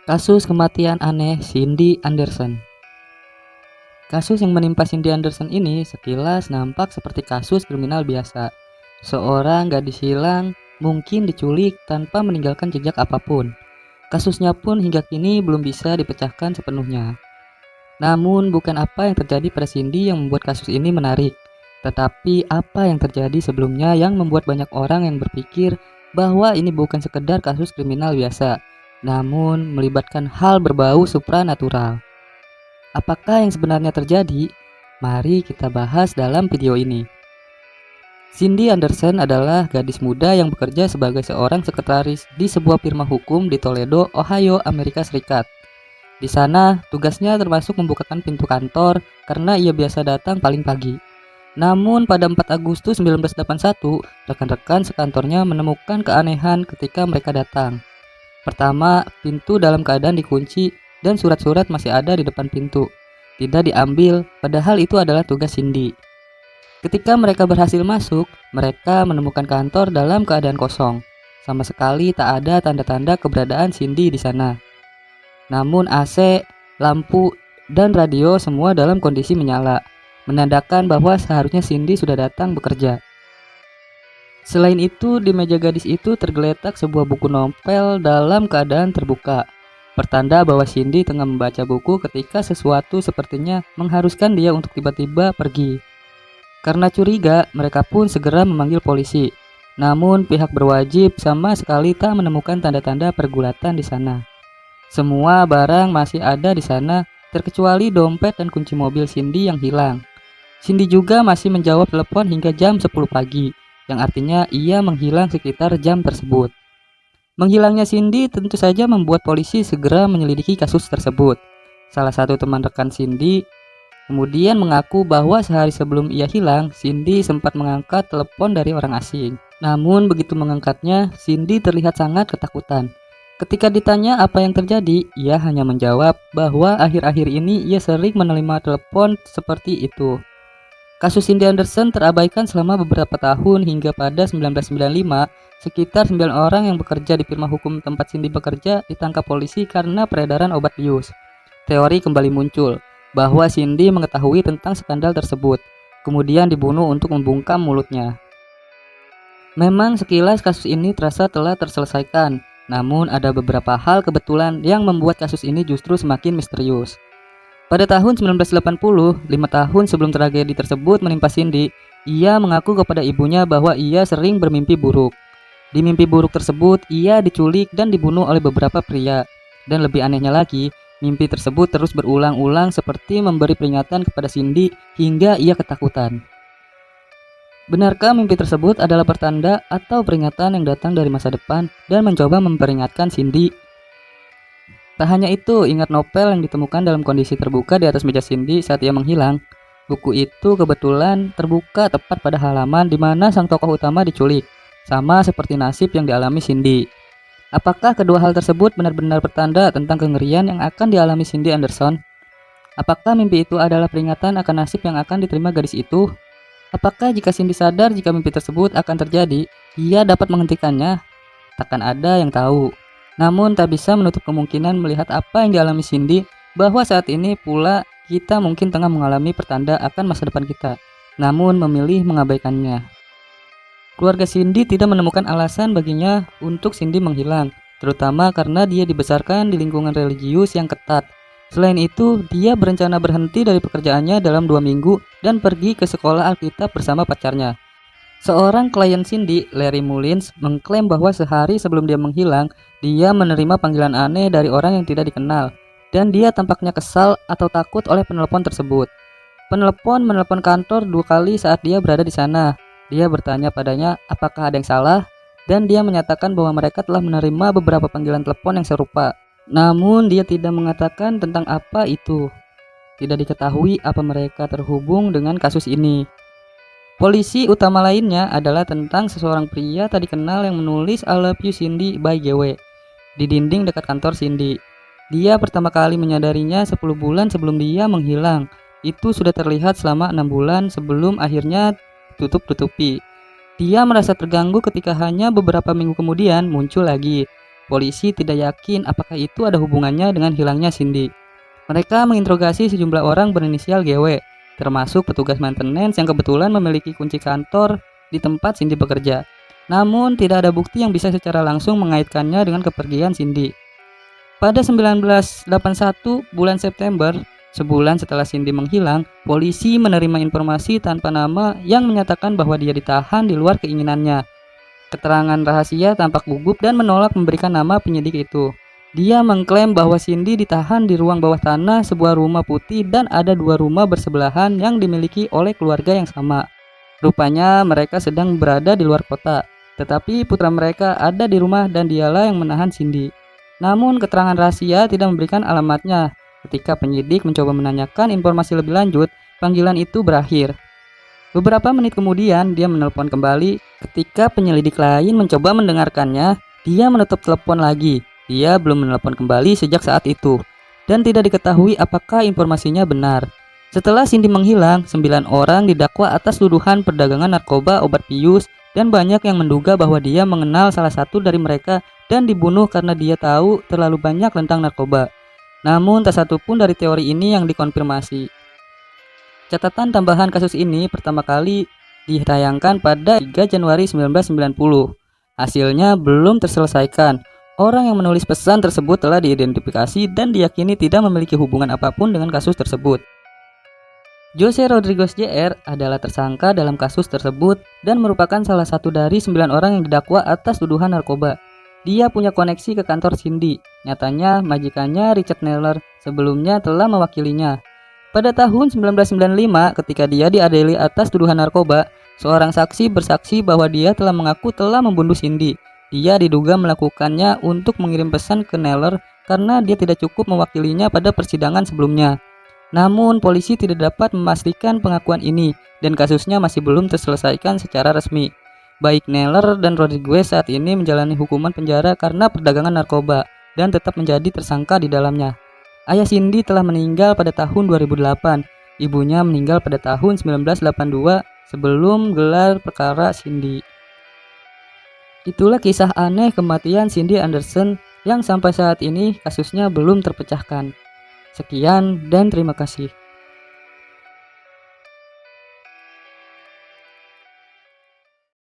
Kasus kematian aneh Cindy Anderson. Kasus yang menimpa Cindy Anderson ini sekilas nampak seperti kasus kriminal biasa. Seorang gadis hilang, mungkin diculik tanpa meninggalkan jejak apapun. Kasusnya pun hingga kini belum bisa dipecahkan sepenuhnya. Namun bukan apa yang terjadi pada Cindy yang membuat kasus ini menarik, tetapi apa yang terjadi sebelumnya yang membuat banyak orang yang berpikir bahwa ini bukan sekedar kasus kriminal biasa, namun melibatkan hal berbau supranatural. Apakah yang sebenarnya terjadi? Mari kita bahas dalam video ini. Cindy Anderson adalah gadis muda yang bekerja sebagai seorang sekretaris di sebuah firma hukum di Toledo, Ohio, Amerika Serikat. Di sana, tugasnya termasuk membukakan pintu kantor karena ia biasa datang paling pagi. Namun pada 4 Agustus 1981, rekan-rekan sekantornya menemukan keanehan ketika mereka datang. Pertama, pintu dalam keadaan dikunci dan surat-surat masih ada di depan pintu. Tidak diambil, padahal itu adalah tugas Cindy. Ketika mereka berhasil masuk, mereka menemukan kantor dalam keadaan kosong. Sama sekali tak ada tanda-tanda keberadaan Cindy di sana. Namun AC, lampu, dan radio semua dalam kondisi menyala, menandakan bahwa seharusnya Cindy sudah datang bekerja. Selain itu, di meja gadis itu tergeletak sebuah buku novel dalam keadaan terbuka. Pertanda bahwa Cindy tengah membaca buku ketika sesuatu sepertinya mengharuskan dia untuk tiba-tiba pergi. Karena curiga, mereka pun segera memanggil polisi. Namun pihak berwajib sama sekali tak menemukan tanda-tanda pergulatan di sana. Semua barang masih ada di sana, terkecuali dompet dan kunci mobil Cindy yang hilang. Cindy juga masih menjawab telepon hingga jam 10 pagi, yang artinya ia menghilang sekitar jam tersebut. Menghilangnya Cindy tentu saja membuat polisi segera menyelidiki kasus tersebut. Salah satu teman rekan Cindy kemudian mengaku bahwa sehari sebelum ia hilang, Cindy sempat mengangkat telepon dari orang asing. Namun begitu mengangkatnya, Cindy terlihat sangat ketakutan. Ketika ditanya apa yang terjadi, ia hanya menjawab bahwa akhir-akhir ini ia sering menerima telepon seperti itu. Kasus Cindy Anderson terabaikan selama beberapa tahun hingga pada 1995, sekitar 9 orang yang bekerja di firma hukum tempat Cindy bekerja ditangkap polisi karena peredaran obat bius. Teori kembali muncul bahwa Cindy mengetahui tentang skandal tersebut, kemudian dibunuh untuk membungkam mulutnya. Memang sekilas kasus ini terasa telah terselesaikan, namun ada beberapa hal kebetulan yang membuat kasus ini justru semakin misterius. Pada tahun 1980, 5 tahun sebelum tragedi tersebut menimpa Cindy, ia mengaku kepada ibunya bahwa ia sering bermimpi buruk. Di mimpi buruk tersebut, ia diculik dan dibunuh oleh beberapa pria. Dan lebih anehnya lagi, mimpi tersebut terus berulang-ulang seperti memberi peringatan kepada Cindy hingga ia ketakutan. Benarkah mimpi tersebut adalah pertanda atau peringatan yang datang dari masa depan dan mencoba memperingatkan Cindy? Tak hanya itu, ingat novel yang ditemukan dalam kondisi terbuka di atas meja Cindy saat ia menghilang. Buku itu kebetulan terbuka tepat pada halaman di mana sang tokoh utama diculik, sama seperti nasib yang dialami Cindy. Apakah kedua hal tersebut benar-benar pertanda tentang kengerian yang akan dialami Cindy Anderson? Apakah mimpi itu adalah peringatan akan nasib yang akan diterima gadis itu? Apakah jika Cindy sadar jika mimpi tersebut akan terjadi, ia dapat menghentikannya? Takkan ada yang tahu. Namun tak bisa menutup kemungkinan melihat apa yang dialami Cindy, bahwa saat ini pula kita mungkin tengah mengalami pertanda akan masa depan kita, namun memilih mengabaikannya. Keluarga Cindy tidak menemukan alasan baginya untuk Cindy menghilang, terutama karena dia dibesarkan di lingkungan religius yang ketat. Selain itu, dia berencana berhenti dari pekerjaannya dalam 2 minggu dan pergi ke sekolah Alkitab bersama pacarnya. Seorang klien Cindy, Larry Mullins, mengklaim bahwa sehari sebelum dia menghilang, dia menerima panggilan aneh dari orang yang tidak dikenal, dan dia tampaknya kesal atau takut oleh penelpon tersebut. Penelpon menelpon kantor 2 kali saat dia berada di sana. Dia bertanya padanya apakah ada yang salah, dan dia menyatakan bahwa mereka telah menerima beberapa panggilan telepon yang serupa. Namun dia tidak mengatakan tentang apa itu. Tidak diketahui apa mereka terhubung dengan kasus ini. Polisi utama lainnya adalah tentang seseorang pria tak dikenal yang menulis I love you Cindy by GW di dinding dekat kantor Cindy. Dia pertama kali menyadarinya 10 bulan sebelum dia menghilang. Itu sudah terlihat selama 6 bulan sebelum akhirnya tutup-tutupi. Dia merasa terganggu ketika hanya beberapa minggu kemudian muncul lagi. polisi tidak yakin apakah itu ada hubungannya dengan hilangnya Cindy. Mereka menginterogasi sejumlah orang berinisial GW, termasuk petugas maintenance yang kebetulan memiliki kunci kantor di tempat Cindy bekerja. Namun tidak ada bukti yang bisa secara langsung mengaitkannya dengan kepergian Cindy. Pada 1981 bulan September, sebulan setelah Cindy menghilang, polisi menerima informasi tanpa nama yang menyatakan bahwa dia ditahan di luar keinginannya. Keterangan rahasia tampak gugup dan menolak memberikan nama penyidik itu. Dia mengklaim bahwa Cindy ditahan di ruang bawah tanah sebuah rumah putih dan ada 2 rumah bersebelahan yang dimiliki oleh keluarga yang sama. Rupanya mereka sedang berada di luar kota, tetapi putra mereka ada di rumah dan dialah yang menahan Cindy. Namun keterangan rahasia tidak memberikan alamatnya. Ketika penyidik mencoba menanyakan informasi lebih lanjut, panggilan itu berakhir. Beberapa menit kemudian, dia menelpon kembali. Ketika penyelidik lain mencoba mendengarkannya, dia menutup telepon lagi. Dia belum menelpon kembali sejak saat itu, dan tidak diketahui apakah informasinya benar. Setelah Cindy menghilang, 9 orang didakwa atas tuduhan perdagangan narkoba obat bius, dan banyak yang menduga bahwa dia mengenal salah satu dari mereka dan dibunuh karena dia tahu terlalu banyak tentang narkoba. Namun tak satu pun dari teori ini yang dikonfirmasi. Catatan tambahan kasus ini pertama kali ditayangkan pada 3 Januari 1990. Hasilnya belum terselesaikan. Orang yang menulis pesan tersebut telah diidentifikasi dan diyakini tidak memiliki hubungan apapun dengan kasus tersebut. Jose Rodriguez Jr. adalah tersangka dalam kasus tersebut dan merupakan salah satu dari 9 orang yang didakwa atas tuduhan narkoba. Dia punya koneksi ke kantor Cindy. Nyatanya, majikannya Richard Neller sebelumnya telah mewakilinya. Pada tahun 1995, ketika dia diadili atas tuduhan narkoba, seorang saksi bersaksi bahwa dia telah mengaku telah membunuh Cindy. Dia diduga melakukannya untuk mengirim pesan ke Neller karena dia tidak cukup mewakilinya pada persidangan sebelumnya. Namun, polisi tidak dapat memastikan pengakuan ini, dan kasusnya masih belum terselesaikan secara resmi. Baik Neller dan Rodriguez saat ini menjalani hukuman penjara karena perdagangan narkoba dan tetap menjadi tersangka di dalamnya. Ayah Cindy telah meninggal pada tahun 2008. Ibunya meninggal pada tahun 1982 sebelum gelar perkara Cindy. Itulah kisah aneh kematian Cindy Anderson yang sampai saat ini kasusnya belum terpecahkan. Sekian dan terima kasih.